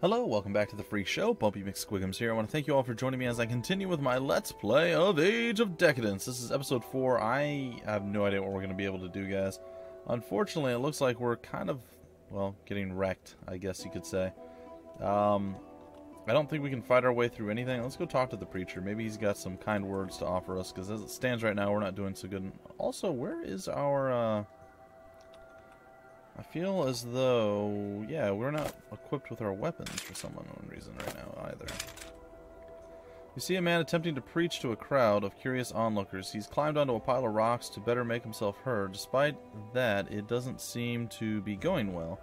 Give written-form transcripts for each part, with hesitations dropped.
Hello, welcome back to the Phreak Show. Bumpy McSquigums here. I want to thank you all for joining me as I continue with my Let's Play of Age of Decadence. This is episode 4. I have no idea what we're going to be able to do, guys. Unfortunately, it looks like we're kind of, well, getting wrecked, I guess you could say. I don't think we can fight our way through anything. Let's go talk to the preacher. Maybe he's got some kind words to offer us, because as it stands right now, we're not doing so good. Also, where is our, I feel as though, yeah, we're not equipped with our weapons for some unknown reason right now either. You see a man attempting to preach to a crowd of curious onlookers. He's climbed onto a pile of rocks to better make himself heard. Despite that, it doesn't seem to be going well.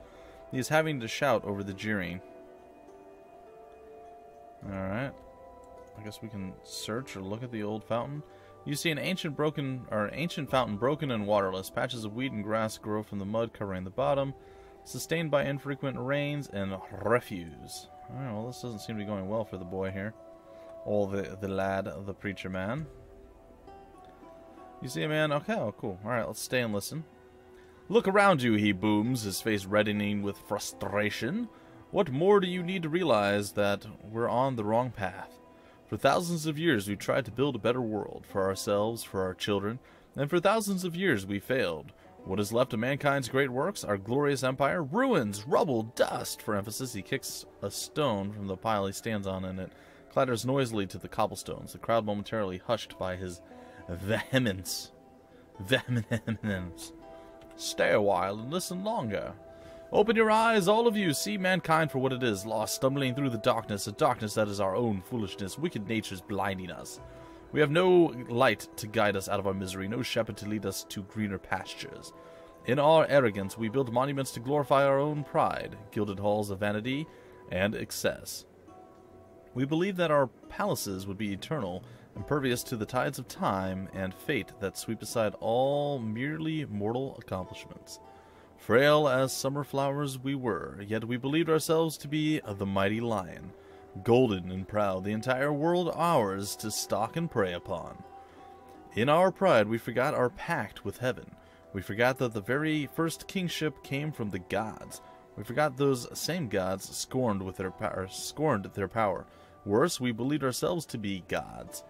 He is having to shout over the jeering. Alright. I guess we can search or look at the old fountain. You see an ancient fountain broken and waterless. Patches of weed and grass grow from the mud covering the bottom, sustained by infrequent rains and refuse. Alright, well, this doesn't seem to be going well for the boy here. Or the lad, the preacher man. You see a man? Okay, oh, cool. Alright, let's stay and listen. Look around you, he booms, his face reddening with frustration. What more do you need to realize that we're on the wrong path? For thousands of years we tried to build a better world, for ourselves, for our children, and for thousands of years we failed. What is left of mankind's great works, our glorious empire? Ruins, rubble, dust! For emphasis, he kicks a stone from the pile he stands on, and it clatters noisily to the cobblestones, the crowd momentarily hushed by his vehemence. Stay a while and listen longer. Open your eyes, all of you. See mankind for what it is, lost, stumbling through the darkness, a darkness that is our own foolishness, wicked natures blinding us. We have no light to guide us out of our misery, no shepherd to lead us to greener pastures. In our arrogance, we build monuments to glorify our own pride, gilded halls of vanity and excess. We believe that our palaces would be eternal, impervious to the tides of time and fate that sweep aside all merely mortal accomplishments. Frail as summer flowers we were, yet we believed ourselves to be the mighty lion, golden and proud, the entire world ours to stalk and prey upon. In our pride we forgot our pact with heaven. We forgot that the very first kingship came from the gods. We forgot those same gods scorned their power. Worse, we believed ourselves to be gods.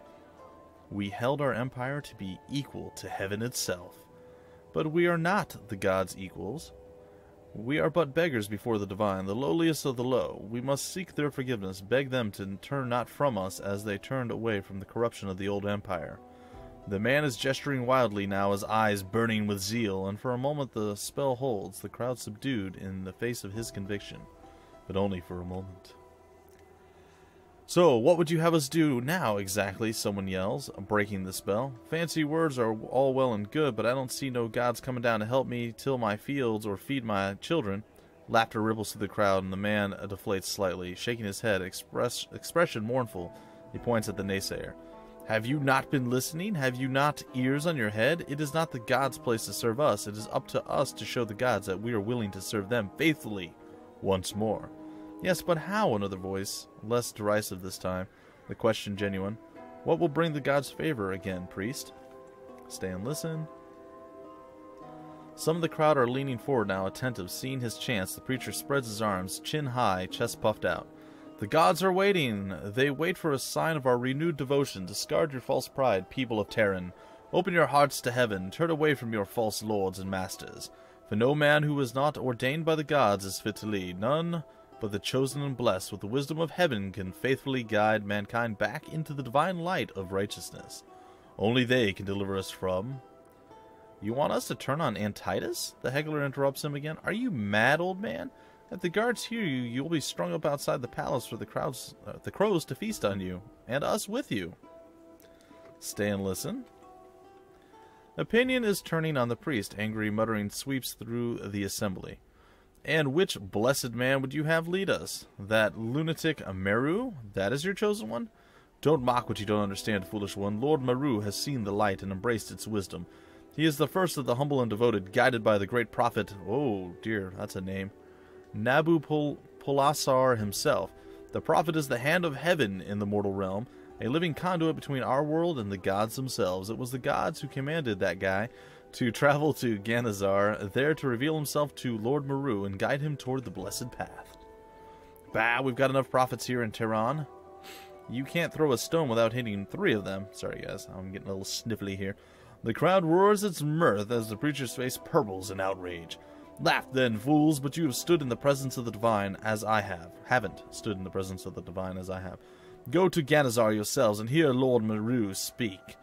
We held our empire to be equal to heaven itself. But we are not the gods' equals. We are but beggars before the divine, the lowliest of the low. We must seek their forgiveness, beg them to turn not from us as they turned away from the corruption of the old empire. The man is gesturing wildly now, his eyes burning with zeal, and for a moment the spell holds, the crowd subdued in the face of his conviction. But only for a moment. So, what would you have us do now, exactly? Someone yells, breaking the spell. Fancy words are all well and good, but I don't see no gods coming down to help me till my fields or feed my children. Laughter ripples through the crowd, and the man deflates slightly, shaking his head, expression mournful. He points at the naysayer. Have you not been listening? Have you not ears on your head? It is not the gods' place to serve us. It is up to us to show the gods that we are willing to serve them faithfully once more. Yes, but how? Another voice, less derisive this time. The question genuine. What will bring the gods favor again, priest? Stay and listen. Some of the crowd are leaning forward now, attentive. Seeing his chance, the preacher spreads his arms, chin high, chest puffed out. The gods are waiting. They wait for a sign of our renewed devotion. Discard your false pride, people of Terran. Open your hearts to heaven. Turn away from your false lords and masters. For no man who is not ordained by the gods is fit to lead. None but the chosen and blessed with the wisdom of heaven can faithfully guide mankind back into the divine light of righteousness. Only they can deliver us from... You want us to turn on Antitus? The heckler interrupts him again. Are you mad, old man? If the guards hear you, you'll be strung up outside the palace for the crows to feast on you, and us with you. Stay and listen. Opinion is turning on the priest. Angry muttering sweeps through the assembly. And which blessed man would you have lead us? That lunatic Meru? That is your chosen one? Don't mock what you don't understand, foolish one. Lord Meru has seen the light and embraced its wisdom. He is the first of the humble and devoted, guided by the great prophet, oh dear, that's a name, Nabopolassar himself. The prophet is the hand of heaven in the mortal realm, a living conduit between our world and the gods themselves. It was the gods who commanded that guy to travel to Ganazar, there to reveal himself to Lord Meru and guide him toward the blessed path. Bah, we've got enough prophets here in Tehran. You can't throw a stone without hitting 3 of them. Sorry, guys. I'm getting a little sniffly here. The crowd roars its mirth as the preacher's face purples in outrage. Laugh then, fools, but you have stood in the presence of the divine as I have. Haven't stood in the presence of the divine as I have. Go to Ganazar yourselves and hear Lord Meru speak.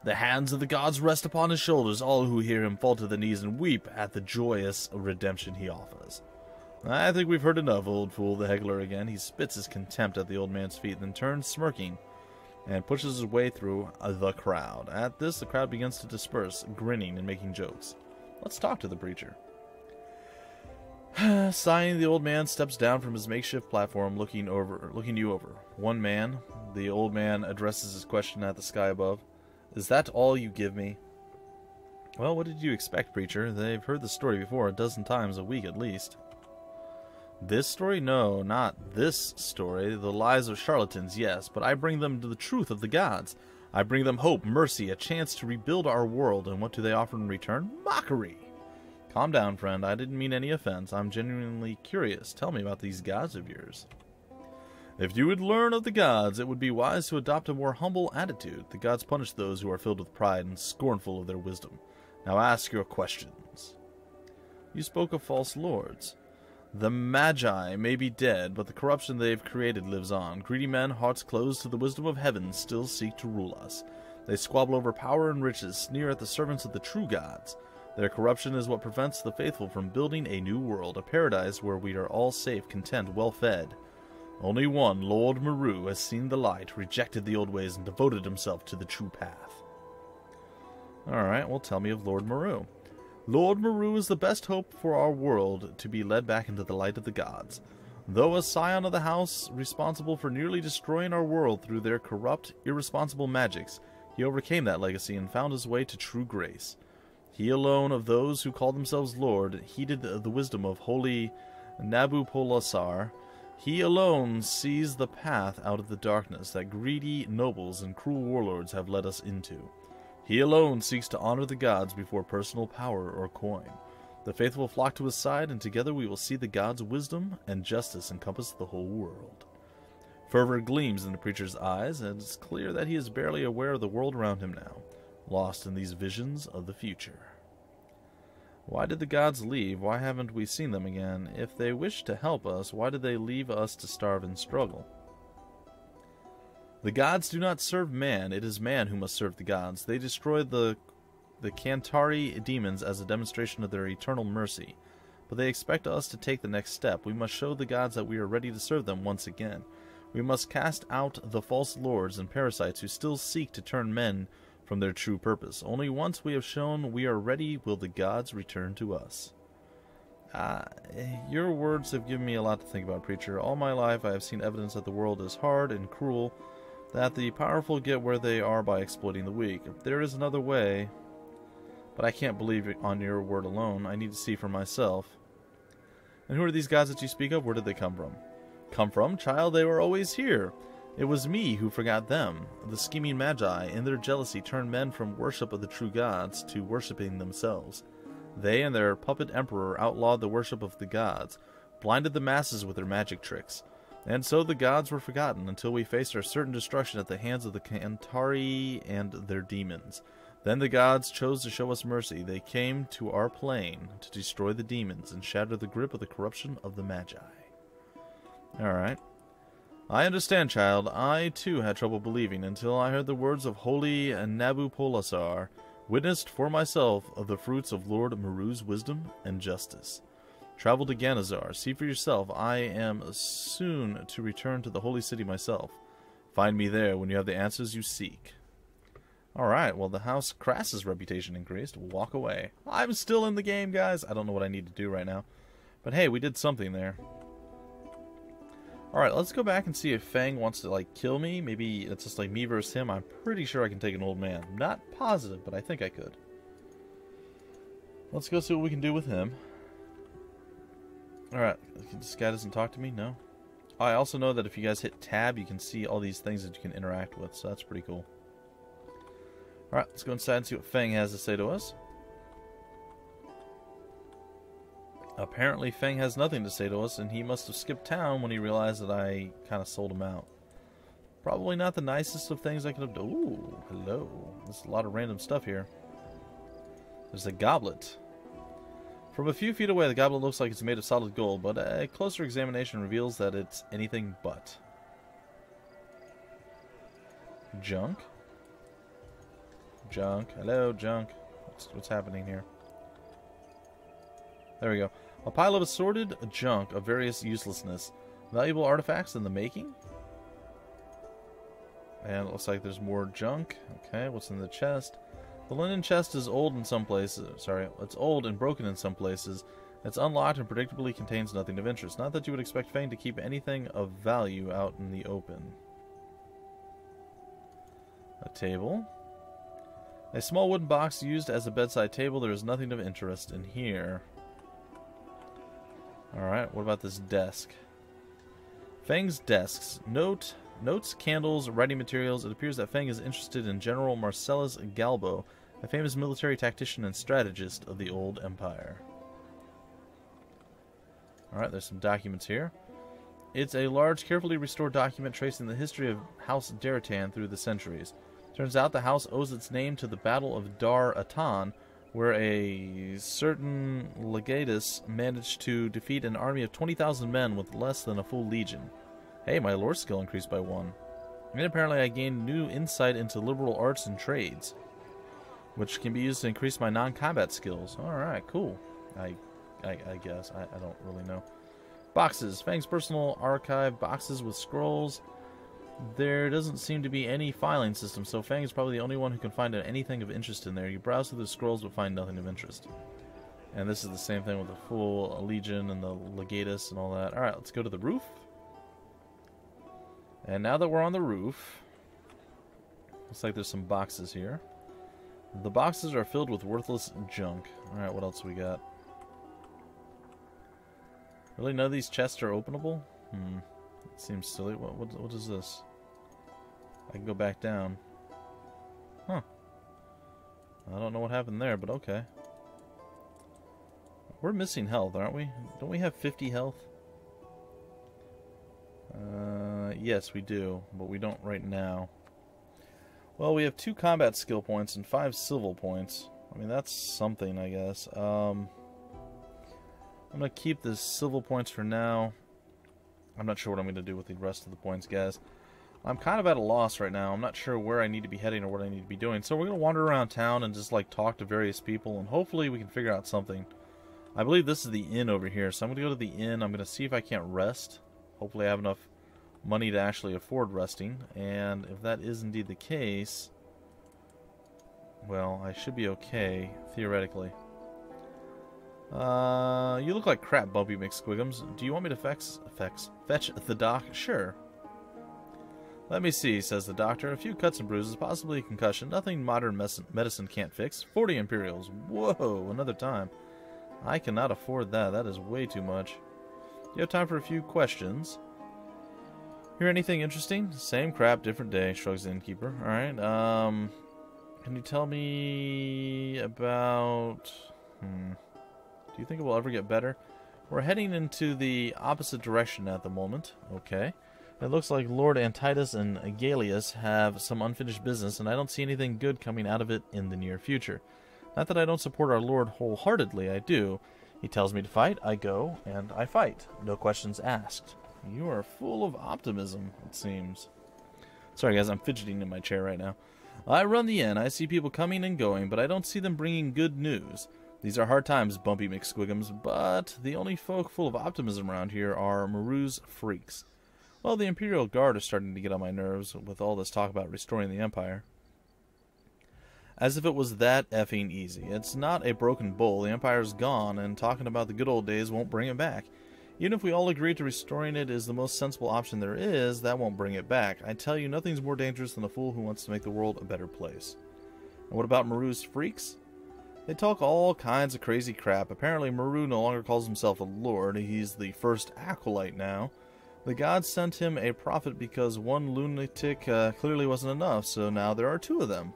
The hands of the gods rest upon his shoulders. All who hear him fall to their knees and weep at the joyous redemption he offers. I think we've heard enough, old fool, the heckler again. He spits his contempt at the old man's feet, then turns smirking and pushes his way through the crowd. At this, the crowd begins to disperse, grinning and making jokes. Let's talk to the preacher. Sighing, the old man steps down from his makeshift platform, looking you over. One man, the old man addresses his question at the sky above. Is that all you give me? Well, what did you expect, preacher? They've heard the story before 12 times a week at least. This story? No, not this story. The lies of charlatans, yes, but I bring them to the truth of the gods. I bring them hope, mercy, a chance to rebuild our world, and what do they offer in return? Mockery! Calm down, friend. I didn't mean any offense. I'm genuinely curious. Tell me about these gods of yours. If you would learn of the gods, it would be wise to adopt a more humble attitude. The gods punish those who are filled with pride and scornful of their wisdom. Now ask your questions. You spoke of false lords. The Magi may be dead, but the corruption they've created lives on. Greedy men, hearts closed to the wisdom of heaven, still seek to rule us. They squabble over power and riches, sneer at the servants of the true gods. Their corruption is what prevents the faithful from building a new world, a paradise where we are all safe, content, well-fed. Only one, Lord Meru, has seen the light, rejected the old ways, and devoted himself to the true path. Alright, well, tell me of Lord Meru. Lord Meru is the best hope for our world to be led back into the light of the gods. Though a scion of the house responsible for nearly destroying our world through their corrupt, irresponsible magics, he overcame that legacy and found his way to true grace. He alone of those who call themselves Lord heeded the wisdom of holy Nabopolassar. He alone sees the path out of the darkness that greedy nobles and cruel warlords have led us into. He alone seeks to honor the gods before personal power or coin. The faithful flock to his side, and together we will see the gods' wisdom and justice encompass the whole world. Fervor gleams in the preacher's eyes, and it's clear that he is barely aware of the world around him now, lost in these visions of the future. Why did the gods leave? Why haven't we seen them again? If they wish to help us, why did they leave us to starve and struggle? The gods do not serve man, it is man who must serve the gods. They destroyed the Kantari demons as a demonstration of their eternal mercy. But they expect us to take the next step. We must show the gods that we are ready to serve them once again. We must cast out the false lords and parasites who still seek to turn men from their true purpose. Only once we have shown we are ready will the gods return to us. Your words have given me a lot to think about, preacher. All my life I have seen evidence that the world is hard and cruel, that the powerful get where they are by exploiting the weak. If there is another way, but I can't believe on your word alone. I need to see for myself. And who are these gods that you speak of? Where did they come from? Come from? Child, they were always here. It was me who forgot them. The scheming magi, in their jealousy, turned men from worship of the true gods to worshipping themselves. They and their puppet emperor outlawed the worship of the gods, blinded the masses with their magic tricks. And so the gods were forgotten until we faced our certain destruction at the hands of the Kantari and their demons. Then the gods chose to show us mercy. They came to our plane to destroy the demons and shatter the grip of the corruption of the magi. Alright. I understand, child. I, too, had trouble believing until I heard the words of holy Nabopolassar, witnessed for myself of the fruits of Lord Meru's wisdom and justice. Travel to Ganazar. See for yourself. I am soon to return to the holy city myself. Find me there when you have the answers you seek. Alright, well, the House Crass's reputation increased. Walk away. I'm still in the game, guys. I don't know what I need to do right now. But hey, we did something there. Alright, let's go back and see if Fang wants to, like, kill me. Maybe it's just like me versus him. I'm pretty sure I can take an old man. Not positive, but I think I could. Let's go see what we can do with him. Alright, this guy doesn't talk to me? No? I also know that if you guys hit tab, you can see all these things that you can interact with, so that's pretty cool. Alright, let's go inside and see what Fang has to say to us. Apparently Feng has nothing to say to us, and he must have skipped town when he realized that I kind of sold him out. Probably not the nicest of things I could have done. Ooh, hello. There's a lot of random stuff here. There's a goblet. From a few feet away, the goblet looks like it's made of solid gold, but a closer examination reveals that it's anything but. Junk? Junk. Hello, junk. What's happening here? There we go. A pile of assorted junk of various uselessness. Valuable artifacts in the making? And it looks like there's more junk. Okay, what's in the chest? The linen chest is old in some places. Sorry, it's old and broken in some places. It's unlocked and predictably contains nothing of interest. Not that you would expect Feng to keep anything of value out in the open. A table. A small wooden box used as a bedside table. There is nothing of interest in here. Alright, what about this desk? Feng's desks. Notes, candles, writing materials. It appears that Phreak is interested in General Marcellus Galbo, a famous military tactician and strategist of the Old Empire. Alright, there's some documents here. It's a large, carefully restored document tracing the history of House Daratan through the centuries. Turns out the house owes its name to the Battle of Dar Atan, where a certain legatus managed to defeat an army of 20,000 men with less than a full legion. Hey, my lore skill increased by 1. And apparently I gained new insight into liberal arts and trades, which can be used to increase my non-combat skills. Alright, cool. I guess. I don't really know. Boxes. Feng's personal archive boxes with scrolls. There doesn't seem to be any filing system, so Phreak is probably the only one who can find anything of interest in there. You browse through the scrolls but find nothing of interest. And this is the same thing with the full legion and the legatus and all that. Alright, let's go to the roof. And now that we're on the roof, looks like there's some boxes here. The boxes are filled with worthless junk. Alright, what else we got? Really, none of these chests are openable? It seems silly. What is this? I can go back down. Huh. I don't know what happened there, but okay. We're missing health, aren't we? Don't we have 50 health? Yes, we do, but we don't right now. Well, we have 2 combat skill points and 5 civil points. I mean, that's something, I guess. I'm going to keep the civil points for now. I'm not sure what I'm going to do with the rest of the points, guys. I'm kind of at a loss right now. I'm not sure where I need to be heading or what I need to be doing. So we're going to wander around town and just, like, talk to various people, and hopefully we can figure out something. I believe this is the inn over here, so I'm going to go to the inn. I'm going to see if I can't rest. Hopefully I have enough money to actually afford resting, and if that is indeed the case, well, I should be okay, theoretically. You look like crap, Bumpy McSquigums. Do you want me to fetch the doc? Sure. Let me see, says the doctor. A few cuts and bruises, possibly a concussion. Nothing modern medicine can't fix. 40 Imperials. Whoa, another time. I cannot afford that. That is way too much. You have time for a few questions. Hear anything interesting? Same crap, different day, shrugs the innkeeper. Alright, can you tell me about... Do you think it will ever get better? We're heading into the opposite direction at the moment. Okay. It looks like Lord Antitus and Galius have some unfinished business, and I don't see anything good coming out of it in the near future. Not that I don't support our Lord wholeheartedly, I do. He tells me to fight, I go, and I fight. No questions asked. You are full of optimism, it seems. Sorry guys, I'm fidgeting in my chair right now. I run the inn. I see people coming and going, but I don't see them bringing good news. These are hard times, Bumpy McSquigums, but the only folk full of optimism around here are Maru's freaks. Well, the Imperial Guard are starting to get on my nerves with all this talk about restoring the Empire. As if it was that effing easy. It's not a broken bull. The Empire's gone, and talking about the good old days won't bring it back. Even if we all agree to restoring it is the most sensible option there is, that won't bring it back. I tell you, nothing's more dangerous than a fool who wants to make the world a better place. And what about Maru's freaks? They talk all kinds of crazy crap. Apparently Maru no longer calls himself a lord. He's the first acolyte now. The gods sent him a prophet because one lunatic clearly wasn't enough, so now there are 2 of them.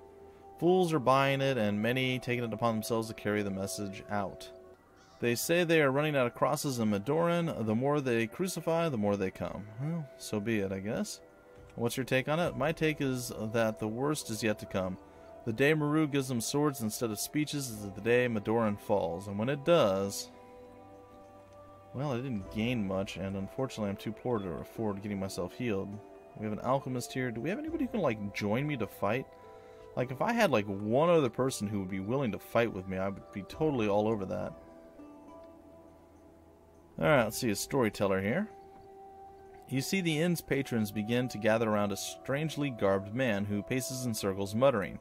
Fools are buying it, and many taking it upon themselves to carry the message out. They say they are running out of crosses in Madoran. The more they crucify, the more they come. Well, so be it, I guess. What's your take on it? My take is that the worst is yet to come. The day Maru gives them swords instead of speeches is the day Madoran falls. And when it does... Well, I didn't gain much, and unfortunately I'm too poor to afford getting myself healed. We have an alchemist here. Do we have anybody who can, like, join me to fight? Like, if I had, like, one other person who would be willing to fight with me, I would be totally all over that. Alright, let's see a storyteller here. You see the inn's patrons begin to gather around a strangely garbed man who paces in circles muttering.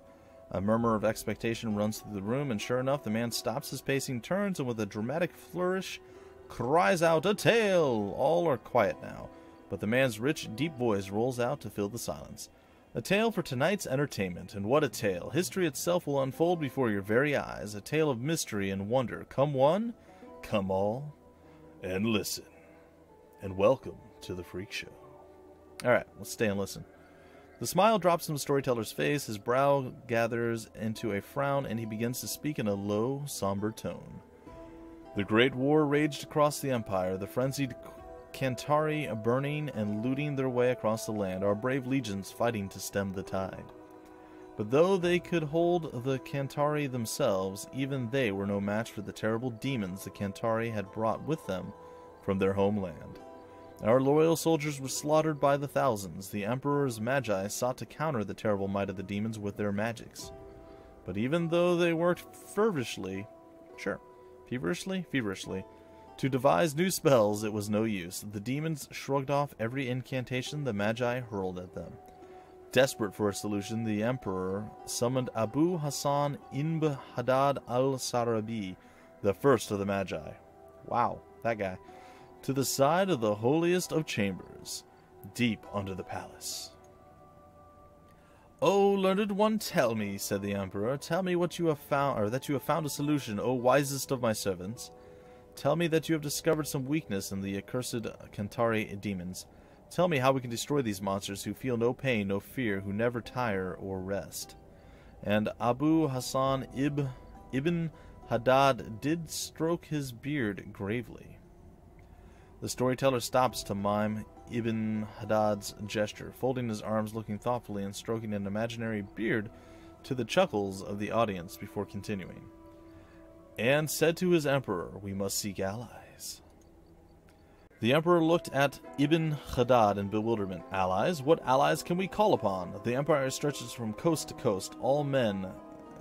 A murmur of expectation runs through the room, and sure enough, the man stops his pacing, turns, and with a dramatic flourish, cries out, "A tale!" All are quiet now, but the man's rich, deep voice rolls out to fill the silence. A tale for tonight's entertainment, and what a tale! History itself will unfold before your very eyes, a tale of mystery and wonder. Come one, come all, and listen. And welcome to the Phreak Show. Alright, let's stay and listen. The smile drops from the storyteller's face, his brow gathers into a frown, and he begins to speak in a low, somber tone. The Great War raged across the Empire, the frenzied Cantari burning and looting their way across the land, our brave legions fighting to stem the tide. But though they could hold the Cantari themselves, even they were no match for the terrible demons the Cantari had brought with them from their homeland. Our loyal soldiers were slaughtered by the thousands. The Emperor's magi sought to counter the terrible might of the demons with their magics. But even though they worked feverishly, to devise new spells, it was no use. The demons shrugged off every incantation the magi hurled at them. Desperate for a solution, the Emperor summoned Abu Hassan ibn Haddad al-Sarabi, the first of the magi. Wow, that guy. To the side of the holiest of chambers, deep under the palace. "O learned one, tell me," said the Emperor, "tell me what you have found, or that you have found a solution, O wisest of my servants. Tell me that you have discovered some weakness in the accursed Cantari demons. Tell me how we can destroy these monsters who feel no pain, no fear, who never tire or rest." And Abu Hassan ibn Haddad did stroke his beard gravely. The storyteller stops to mime Ibn Haddad's gesture, folding his arms, looking thoughtfully, and stroking an imaginary beard to the chuckles of the audience before continuing. And said to his emperor, "We must seek allies." The emperor looked at Ibn Haddad in bewilderment. "Allies? What allies can we call upon? The empire stretches from coast to coast. All men,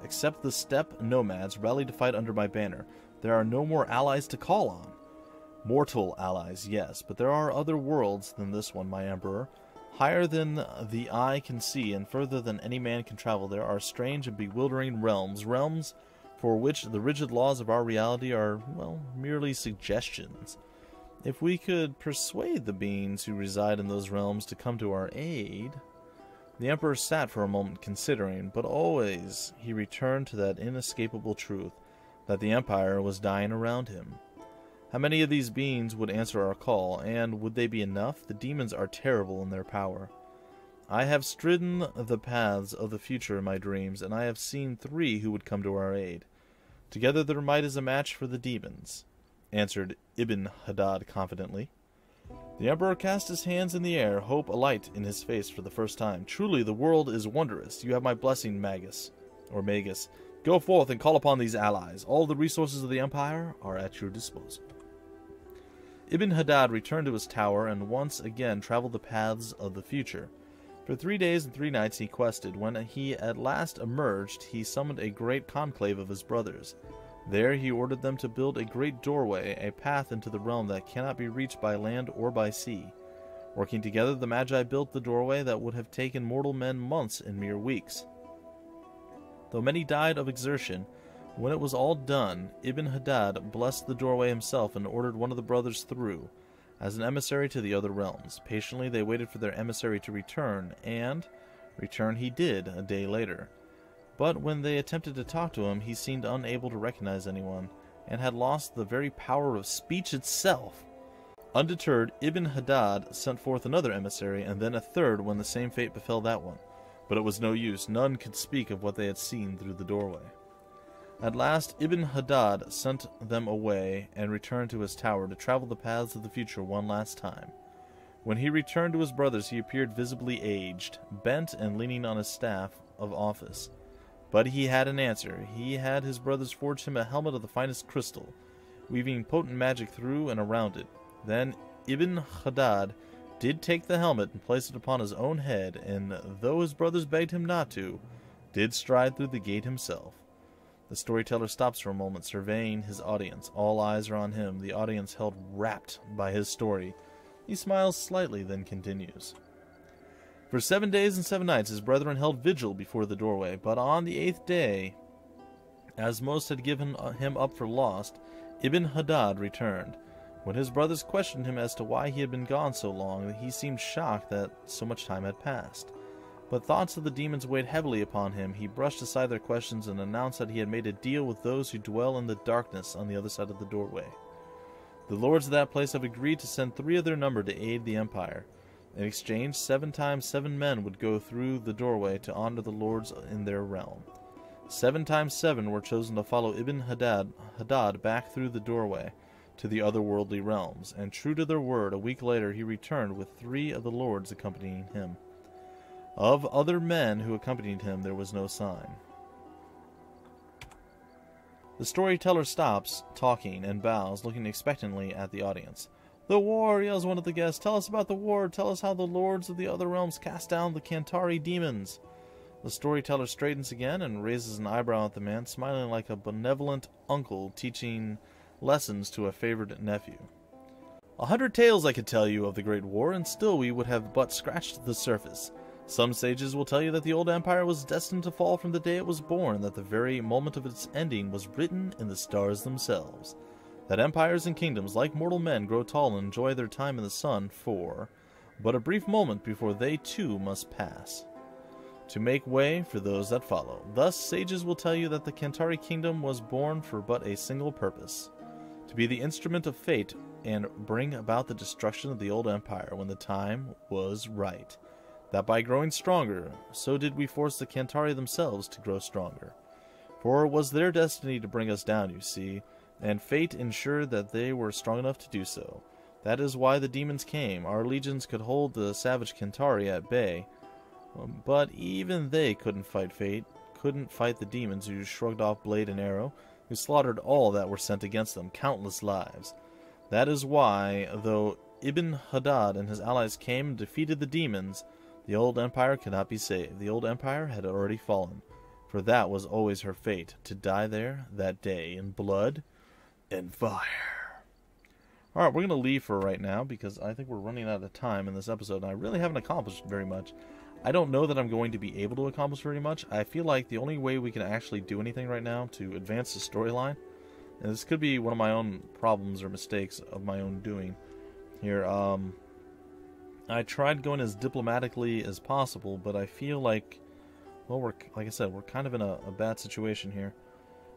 except the steppe nomads, rally to fight under my banner. There are no more allies to call on. Mortal allies, yes, but there are other worlds than this one, my emperor. Higher than the eye can see and further than any man can travel, there are strange and bewildering realms for which the rigid laws of our reality are, well, merely suggestions. If we could persuade the beings who reside in those realms to come to our aid..." The emperor sat for a moment considering, but always he returned to that inescapable truth, that the empire was dying around him. How many of these beings would answer our call, and would they be enough? The demons are terrible in their power. I have stridden the paths of the future in my dreams, and I have seen 3 who would come to our aid. Together their might is a match for the demons, answered Ibn Haddad confidently. The emperor cast his hands in the air, hope alight in his face for the first time. "Truly the world is wondrous. You have my blessing, Magus. Go forth and call upon these allies. All the resources of the empire are at your disposal." Ibn Haddad returned to his tower and once again traveled the paths of the future. For 3 days and 3 nights he quested. When he at last emerged, he summoned a great conclave of his brothers. There he ordered them to build a great doorway, a path into the realm that cannot be reached by land or by sea. Working together, the Magi built the doorway that would have taken mortal men months in mere weeks. Though many died of exertion, when it was all done, Ibn Haddad blessed the doorway himself and ordered one of the brothers through, as an emissary to the other realms. Patiently they waited for their emissary to return, and return he did a day later. But when they attempted to talk to him, he seemed unable to recognize anyone, and had lost the very power of speech itself. Undeterred, Ibn Haddad sent forth another emissary, and then a third when the same fate befell that one. But it was no use. None could speak of what they had seen through the doorway. At last, Ibn Haddad sent them away and returned to his tower to travel the paths of the future one last time. When he returned to his brothers, he appeared visibly aged, bent and leaning on his staff of office. But he had an answer. He had his brothers forge him a helmet of the finest crystal, weaving potent magic through and around it. Then Ibn Haddad did take the helmet and place it upon his own head, and though his brothers begged him not to, did stride through the gate himself. The storyteller stops for a moment, surveying his audience. All eyes are on him, the audience held rapt by his story. He smiles slightly, then continues. For 7 days and 7 nights his brethren held vigil before the doorway, but on the 8th day, as most had given him up for lost, Ibn Haddad returned. When his brothers questioned him as to why he had been gone so long, he seemed shocked that so much time had passed. But thoughts of the demons weighed heavily upon him. He brushed aside their questions and announced that he had made a deal with those who dwell in the darkness on the other side of the doorway. The lords of that place have agreed to send 3 of their number to aid the empire. In exchange, 7 times 7 men would go through the doorway to honor the lords in their realm. 7 times 7 were chosen to follow Ibn Haddad back through the doorway to the otherworldly realms, and true to their word, a week later he returned with 3 of the lords accompanying him. Of other men who accompanied him there was no sign. The storyteller stops talking and bows, looking expectantly at the audience. "The war!" yells one of the guests. "Tell us about the war. Tell us how the lords of the other realms cast down the Kantari demons." The storyteller straightens again and raises an eyebrow at the man, smiling like a benevolent uncle teaching lessons to a favored nephew. "100 tales I could tell you of the Great War, and still we would have but scratched the surface. Some sages will tell you that the old empire was destined to fall from the day it was born, that the very moment of its ending was written in the stars themselves. That empires and kingdoms, like mortal men, grow tall and enjoy their time in the sun for but a brief moment before they too must pass, to make way for those that follow. Thus sages will tell you that the Kantari kingdom was born for but a single purpose, to be the instrument of fate and bring about the destruction of the old empire when the time was right. That by growing stronger, so did we force the Kantari themselves to grow stronger. For it was their destiny to bring us down, you see, and fate ensured that they were strong enough to do so. That is why the demons came. Our legions could hold the savage Kantari at bay, but even they couldn't fight fate, couldn't fight the demons who shrugged off blade and arrow, who slaughtered all that were sent against them, countless lives. That is why, though Ibn Haddad and his allies came and defeated the demons, the old empire could not be saved. The old empire had already fallen, for that was always her fate, to die there that day in blood and fire. Alright, we're going to leave for right now, because I think we're running out of time in this episode, and I really haven't accomplished very much. I don't know that I'm going to be able to accomplish very much. I feel like the only way we can actually do anything right now to advance the storyline, and this could be one of my own problems or mistakes of my own doing here, I tried going as diplomatically as possible, but I feel like, well, like I said, we're kind of in a bad situation here.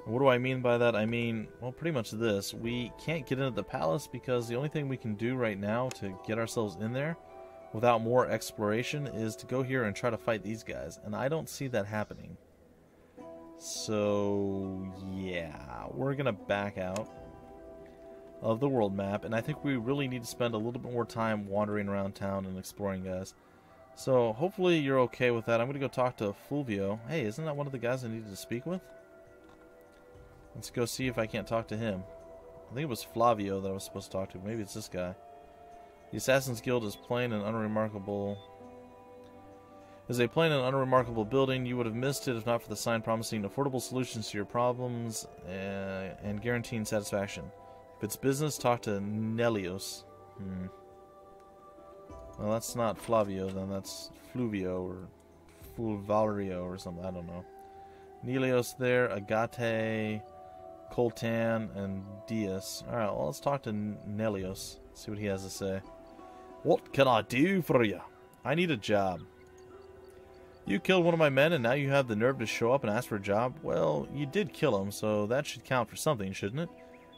And what do I mean by that? I mean, well, pretty much this. We can't get into the palace because the only thing we can do right now to get ourselves in there without more exploration is to go here and try to fight these guys, and I don't see that happening. So, yeah, we're going to back out of the world map, and I think we really need to spend a little bit more time wandering around town and exploring, guys. So hopefully you're okay with that. I'm going to go talk to Fulvio. Hey, isn't that one of the guys I needed to speak with? Let's go see if I can't talk to him. I think it was Flavio that I was supposed to talk to. Maybe it's this guy. The Assassin's Guild is plain and unremarkable. Is a plain and unremarkable building. You would have missed it if not for the sign promising affordable solutions to your problems and guaranteeing satisfaction. If it's business, talk to Nelios. Well, that's not Flavio, then that's Fluvio or Fulvario or something. I don't know. Nelios there, Agate, Coltan, and Diaz. Alright, well, let's talk to Nelios. See what he has to say. What can I do for you? I need a job. You killed one of my men and now you have the nerve to show up and ask for a job? Well, you did kill him, so that should count for something, shouldn't it?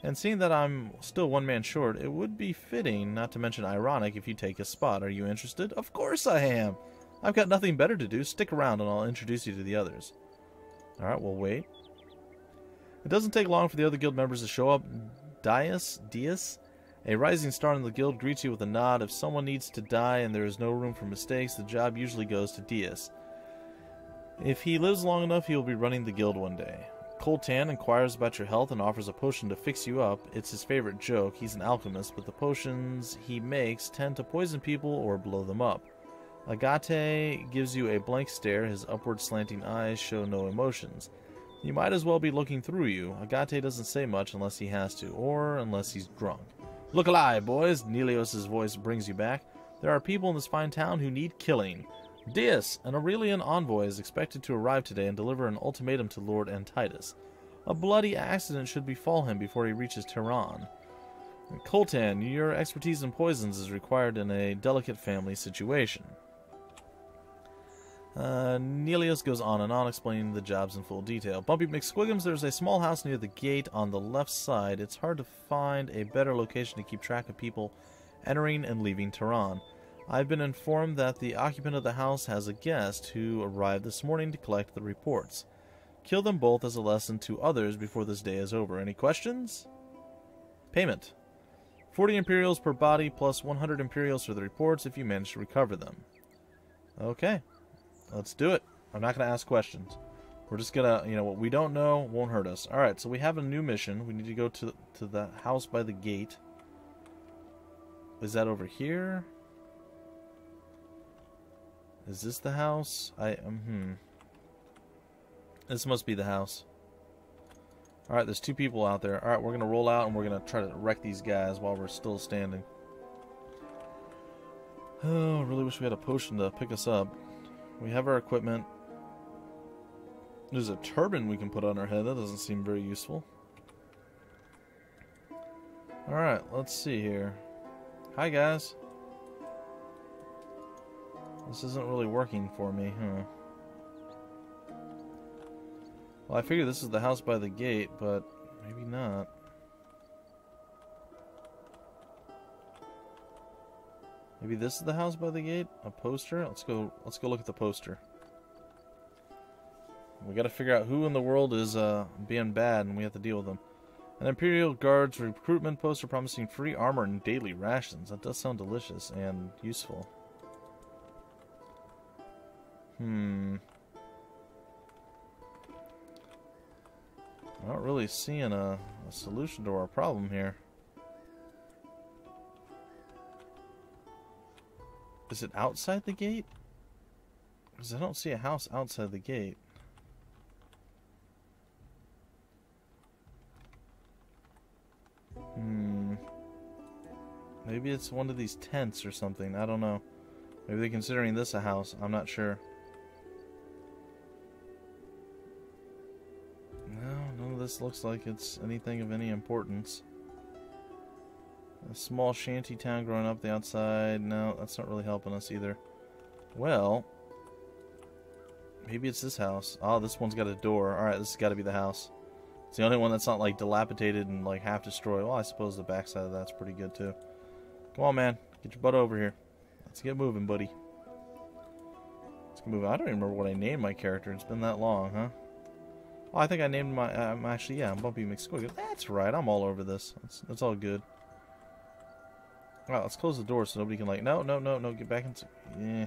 And seeing that I'm still one man short, it would be fitting, not to mention ironic, if you take his spot. Are you interested? Of course I am! I've got nothing better to do. Stick around and I'll introduce you to the others. Alright, we'll wait. It doesn't take long for the other guild members to show up. Dias, a rising star in the guild, greets you with a nod. If someone needs to die and there is no room for mistakes, the job usually goes to Dias. If he lives long enough, he will be running the guild one day. Coltan inquires about your health and offers a potion to fix you up. It's his favorite joke. He's an alchemist, but the potions he makes tend to poison people or blow them up. Agate gives you a blank stare. His upward slanting eyes show no emotions. He might as well be looking through you. Agate doesn't say much unless he has to, or unless he's drunk. Look alive, boys! Nelios' voice brings you back. There are people in this fine town who need killing. Dias, an Aurelian envoy, is expected to arrive today and deliver an ultimatum to Lord Antitus. A bloody accident should befall him before he reaches Tehran. Coltan, your expertise in poisons is required in a delicate family situation. Nelios goes on and on, explaining the jobs in full detail. Bumpy McSquiggums, there's a small house near the gate on the left side. It's hard to find a better location to keep track of people entering and leaving Tehran. I've been informed that the occupant of the house has a guest who arrived this morning to collect the reports. Kill them both as a lesson to others before this day is over. Any questions? Payment. 40 Imperials per body plus 100 Imperials for the reports if you manage to recover them. Okay. Let's do it. I'm not going to ask questions. We're just going to, what we don't know won't hurt us. Alright, so we have a new mission. We need to go to the house by the gate. Is that over here? Is this the house? This must be the house. Alright, there's two people out there. Alright, we're going to roll out and we're going to try to wreck these guys while we're still standing. Oh, I really wish we had a potion to pick us up. We have our equipment. There's a turban we can put on our head. That doesn't seem very useful. Alright, let's see here. Hi, guys. This isn't really working for me, huh? Well, I figure this is the house by the gate, but maybe not. Maybe this is the house by the gate? A poster? Let's go look at the poster. We gotta figure out who in the world is being bad, and we have to deal with them. An Imperial Guards recruitment poster promising free armor and daily rations. That does sound delicious and useful. I'm not really seeing a solution to our problem here. Is it outside the gate? Because I don't see a house outside the gate. Maybe it's one of these tents or something. I don't know. Maybe they're considering this a house. I'm not sure. No, none of this looks like it's anything of any importance. A small shanty town growing up the outside. No, that's not really helping us either. Well, maybe it's this house. Oh, this one's got a door. Alright, this has got to be the house. It's the only one that's not like dilapidated and like half destroyed. Well, I suppose the backside of that's pretty good too. Come on, man. Get your butt over here. Let's get moving, buddy. Let's get moving. I don't even remember what I named my character. It's been that long, huh? Oh, I think I named my... actually, yeah, I'm Bumpy McSquiggle. That's right. I'm all over this. That's all good. Alright, let's close the door so nobody can like... No. Get back inside. Yeah.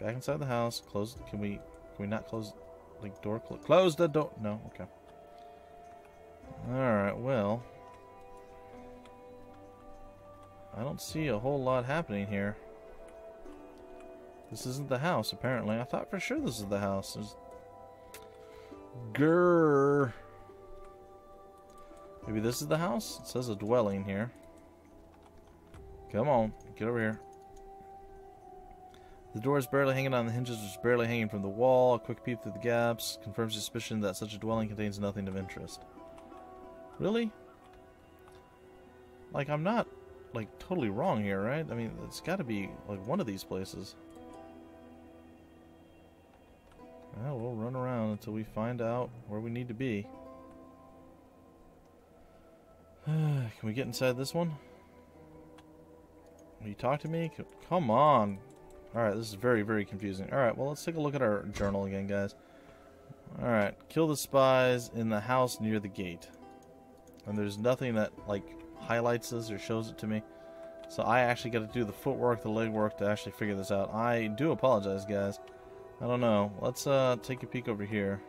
Back inside the house. Close... Can we not close... Like, door... Close the door... No? Okay. Alright, well... I don't see a whole lot happening here. This isn't the house, apparently. I thought for sure this is the house. There's... Grrr. Maybe this is the house? It says a dwelling here. Come on, get over here. The door is barely hanging on the hinges, which is barely hanging from the wall. A quick peep through the gaps confirms suspicion that such a dwelling contains nothing of interest. Really? Like, I'm not, like, totally wrong here, right? I mean, it's got to be, like, one of these places. Well, we'll run around until we find out where we need to be. Can we get inside this one? Will you talk to me? Come on. Alright, this is very, very confusing. Alright, well, let's take a look at our journal again, guys. Alright, kill the spies in the house near the gate. And there's nothing that, like, highlights this or shows it to me. So I actually got to do the footwork, the legwork to actually figure this out. I do apologize, guys. I don't know. Let's take a peek over here.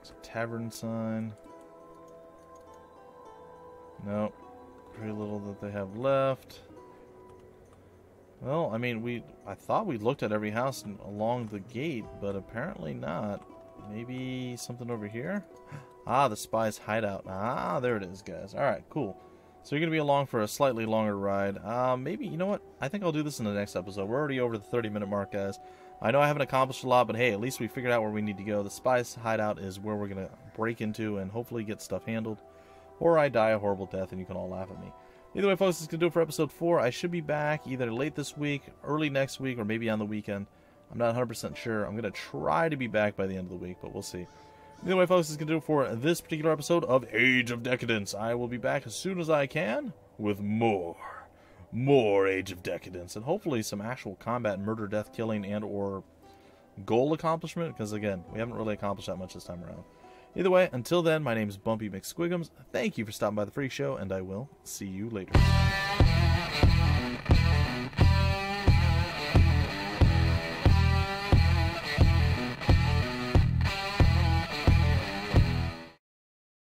It's a tavern sign. Nope. Very little that they have left. Well, I mean, I thought we looked at every house along the gate, but apparently not. Maybe something over here? Ah, the Spies' hideout. Ah, there it is, guys. Alright, cool. So you're going to be along for a slightly longer ride. Maybe, you know what? I think I'll do this in the next episode. We're already over the 30-minute mark, guys. I know I haven't accomplished a lot, but hey, at least we figured out where we need to go. The Spies' hideout is where we're going to break into and hopefully get stuff handled. Or I die a horrible death and you can all laugh at me. Either way, folks, this is going to do it for episode 4. I should be back either late this week, early next week, or maybe on the weekend. I'm not 100% sure. I'm going to try to be back by the end of the week, but we'll see. Either way, folks, this is going to do it for this particular episode of Age of Decadence. I will be back as soon as I can with more Age of Decadence. And hopefully some actual combat, murder, death, killing, and or goal accomplishment. Because, again, we haven't really accomplished that much this time around. Either way, until then, my name is Bumpy McSquigums. Thank you for stopping by the Phreak Show, and I will see you later.